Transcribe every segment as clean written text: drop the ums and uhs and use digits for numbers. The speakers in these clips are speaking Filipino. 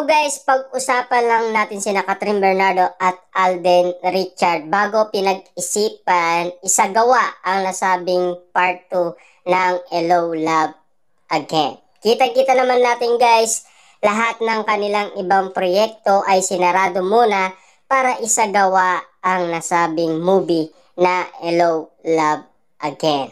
Ito guys, pag-usapan lang natin sina Catherine Bernardo at Alden Richard bago pinag-isipan, isagawa ang nasabing part 2 ng Hello Love Again. Kita-kita naman natin guys, lahat ng kanilang ibang proyekto ay sinarado muna para isagawa ang nasabing movie na Hello Love Again.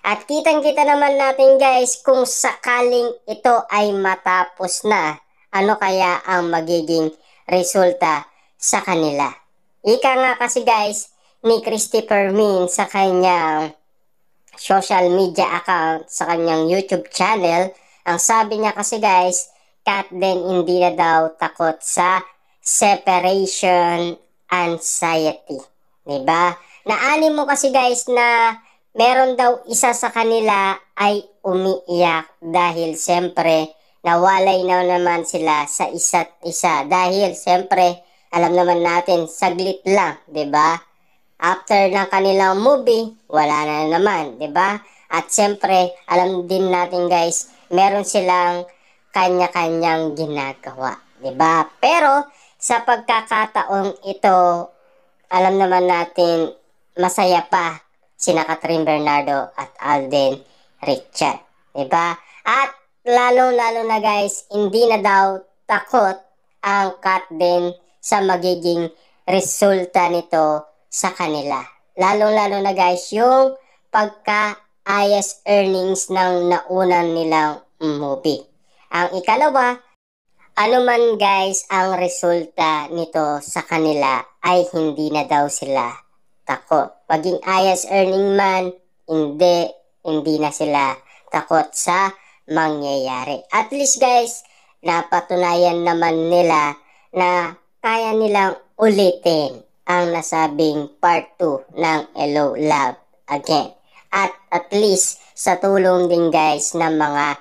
At kitang-kita naman natin guys kung sakaling ito ay matapos na, ano kaya ang magiging resulta sa kanila. Ika nga kasi guys ni Christopher Min sa kanyang social media account, sa kanyang YouTube channel, ang sabi niya kasi guys, Katden hindi na daw takot sa separation anxiety. Diba? Naanim mo kasi guys na meron daw isa sa kanila ay umiiyak dahil siyempre nawalay na naman sila sa isa't isa. Dahil siyempre alam naman natin saglit lang, 'di ba? After ng kanilang movie, wala na naman, 'di ba? At siyempre alam din natin guys, meron silang kanya-kanyang ginagawa, 'di ba? Pero sa pagkakataong ito, alam naman natin masaya pa sina Catherine Bernardo at Alden Richard, 'di ba? At lalong-lalo na guys, hindi na daw takot ang Katden sa magiging resulta nito sa kanila. Lalong-lalo na guys, yung pagka-highest earnings ng naunan nilang movie. Ang ikalawa, ano man guys ang resulta nito sa kanila ay hindi na daw sila takot. Paging highest earning man, hindi na sila takot sa mangyayari. At least guys, napatunayan naman nila na kaya nilang ulitin ang nasabing part 2 ng Hello Love Again. At least sa tulong din guys ng mga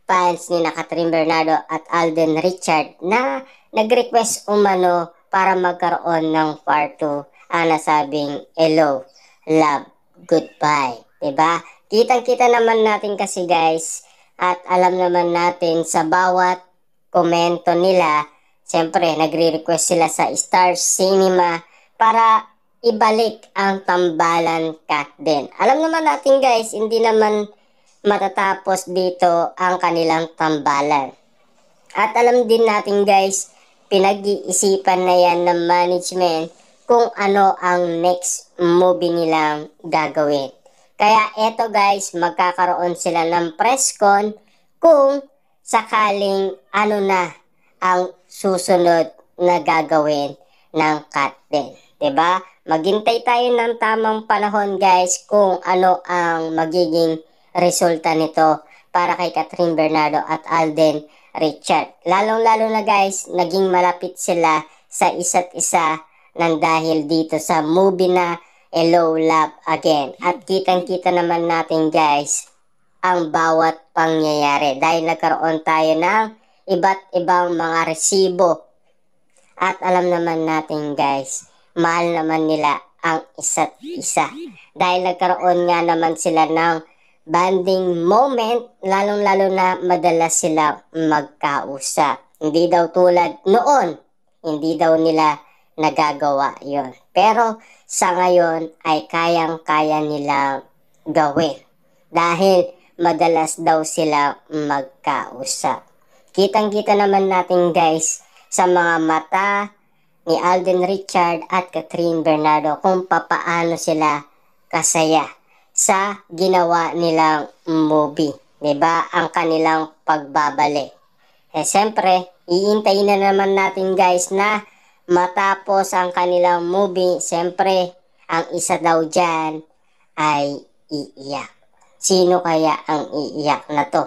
fans ni Catherine Bernardo at Alden Richard na nag-request umano para magkaroon ng part 2 ang nasabing Hello Love Goodbye. Diba? Kitang-kita naman natin kasi guys, at alam naman natin sa bawat komento nila, siyempre nagre-request sila sa Star Cinema para ibalik ang Tambalan Katden. Alam naman natin guys, hindi naman matatapos dito ang kanilang tambalan. At alam din natin guys, pinag-iisipan na yan ng management kung ano ang next movie nilang gagawin. Kaya eto guys, magkakaroon sila ng press con kung sakaling ano na ang susunod na gagawin ng Katden. 'Di ba? Maghintay tayo ng tamang panahon guys kung ano ang magiging resulta nito para kay Catherine Bernardo at Alden Richard. Lalong-lalo na guys, naging malapit sila sa isa't isa nang dahil dito sa movie na Hello Love Again. At kitang-kita naman natin guys ang bawat pangyayari dahil nagkaroon tayo ng iba't ibang mga resibo. At alam naman natin guys, mahal naman nila ang isa't isa. Dahil nagkaroon nga naman sila ng bonding moment, lalong-lalo na madalas sila magkausap. Hindi daw tulad noon, hindi daw nila nagagawa yon. Pero sa ngayon ay kayang-kaya nilang gawin dahil madalas daw sila magkausap. Kitang-kita naman natin guys sa mga mata ni Alden Richard at Catherine Bernardo kung papaano sila kasaya sa ginawa nilang movie. 'Di ba? Ang kanilang pagbabalik. Siyempre, iintayin na naman natin guys na matapos ang kanilang movie. Siyempre, ang isa daw dyan ay iiyak. Sino kaya ang iiyak na to?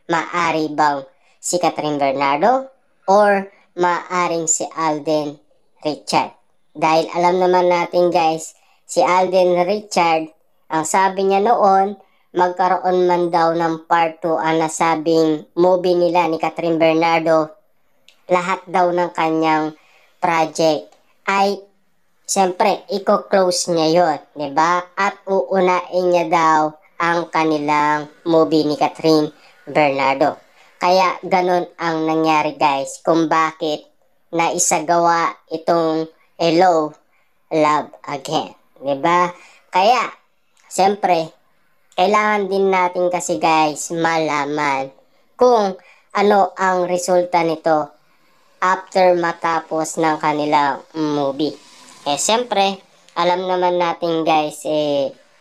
Maari bang si Catherine Bernardo or maaring si Alden Richard? Dahil alam naman natin guys, si Alden Richard, ang sabi niya noon, magkaroon man daw ng part 2 ang nasabing movie nila ni Catherine Bernardo, lahat daw ng kanyang project ay siyempre i-close niya yon, 'di ba? At uunain niya daw ang kanilang movie ni Catherine Bernardo. Kaya ganun ang nangyari guys kung bakit naisagawa itong Hello, Love Again. Diba? Kaya, siyempre, kailangan din natin kasi guys malaman kung ano ang resulta nito after matapos ng kanilang movie. Siyempre, alam naman natin guys,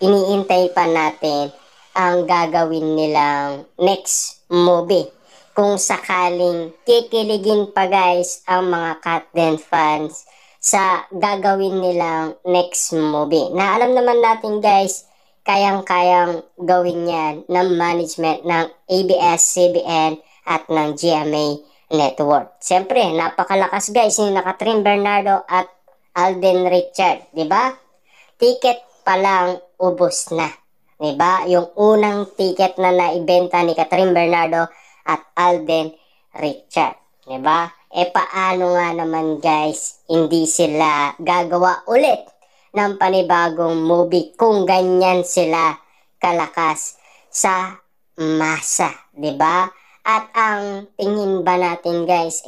iniintay pa natin ang gagawin nilang next movie. Kung sakaling kikiligin pa guys ang mga Katden fans sa gagawin nilang next movie. Na alam naman natin guys, kayang-kayang gawin yan ng management ng ABS-CBN at ng GMA Network. Siyempre, napakalakas guys ni Kathryn Bernardo at Alden Richard, 'di ba? Ticket pa lang ubos na, 'di ba? Yung unang ticket na naibenta ni Kathryn Bernardo at Alden Richard, 'di ba? Paano nga naman guys, hindi sila gagawa ulit ng panibagong movie kung ganyan sila kalakas sa masa, 'di ba? At ang tingin ba natin guys,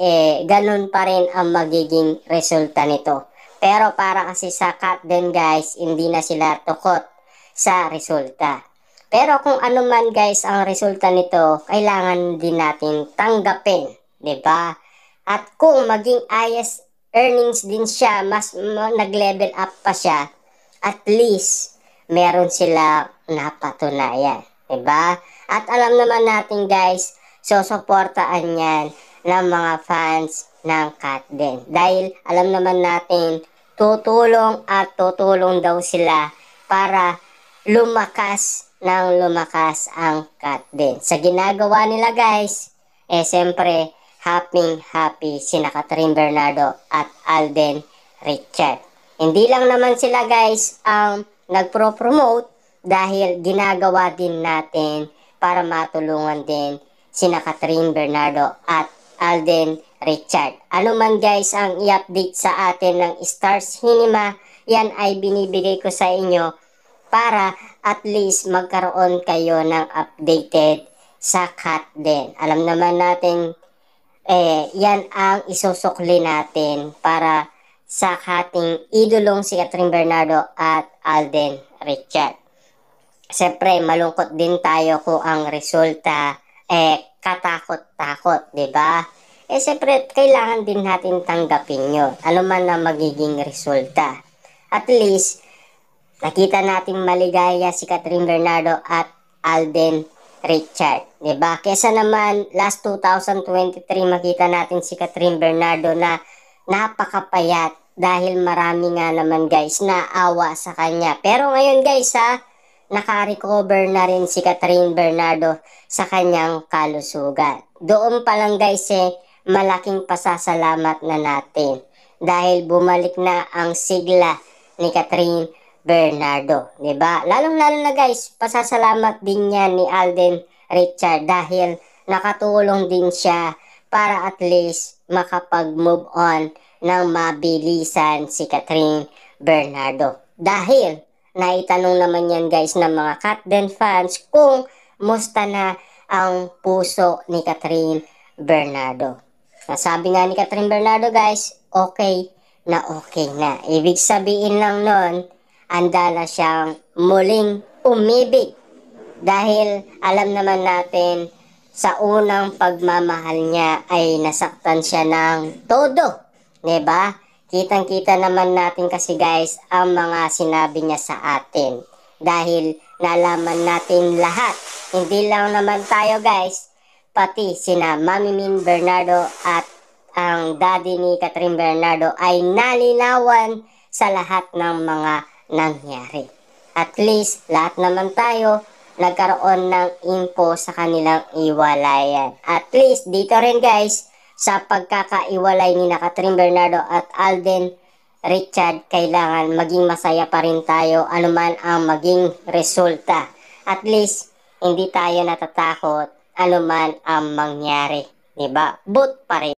ganun pa rin ang magiging resulta nito. Pero para kasi sa Katden guys, hindi na sila tukot sa resulta. Pero kung ano man guys ang resulta nito, kailangan din natin tanggapin, 'di ba? At kung maging highest earnings din siya, mas nag-level up pa siya, at least meron sila napatunayan, 'di ba? At alam naman natin guys, susuportaan yan ng mga fans ng Katden. Dahil alam naman natin, tutulong at tutulong daw sila para lumakas ng lumakas ang Katden. Sa ginagawa nila guys, siyempre, happy sina Kathryn Bernardo at Alden Richard. Hindi lang naman sila guys ang nagpro-promote dahil ginagawa din natin para matulungan din sina Kathryn Bernardo at Alden Richard. Ano man guys ang i-update sa atin ng Star Cinema, yan ay binibigay ko sa inyo para at least magkaroon kayo ng updated sa Katden. Alam naman natin, yan ang isusukli natin para sa ating idolong si Kathryn Bernardo at Alden Richard. Siyempre, malungkot din tayo kung ang resulta katakot-takot, 'di ba? Siyempre, kailangan din natin tanggapin 'yon. Ano man ang magiging resulta. At least, nakita natin maligaya si Kathryn Bernardo at Alden Richard, 'di ba? Kesa naman last 2023 makita natin si Kathryn Bernardo na napakapayat dahil marami nga naman guys na awa sa kanya. Pero ngayon guys naka-recover na rin si Kathryn Bernardo sa kanyang kalusugan. Doon pa lang guys malaking pasasalamat na natin dahil bumalik na ang sigla ni Kathryn Bernardo, 'di ba? Lalong-lalo na guys, pasasalamat din yan ni Alden Richard dahil nakatulong din siya para at least makapag-move on ng mabilisan si Kathryn Bernardo. Dahil naitanong naman yan guys ng mga Katden fans kung musta na ang puso ni Kathryn Bernardo. Nasabi nga ni Kathryn Bernardo guys, okay na. Ibig sabihin lang nun, handa na siyang muling umibig. Dahil alam naman natin, sa unang pagmamahal niya ay nasaktan siya ng todo. 'Di ba? Kitang-kita naman natin kasi guys ang mga sinabi niya sa atin. Dahil nalaman natin lahat. Hindi lang naman tayo guys, pati sina Mami Min Bernardo at ang daddy ni Kathryn Bernardo ay nalinawan sa lahat ng mga nangyari. At least lahat naman tayo nagkaroon ng info sa kanilang iwalayan. At least dito rin guys, sa pagkakaiwalay ni Kathryn Bernardo at Alden Richard, kailangan maging masaya pa rin tayo anuman ang maging resulta. At least, hindi tayo natatakot anuman ang mangyari. Diba? But pa rin.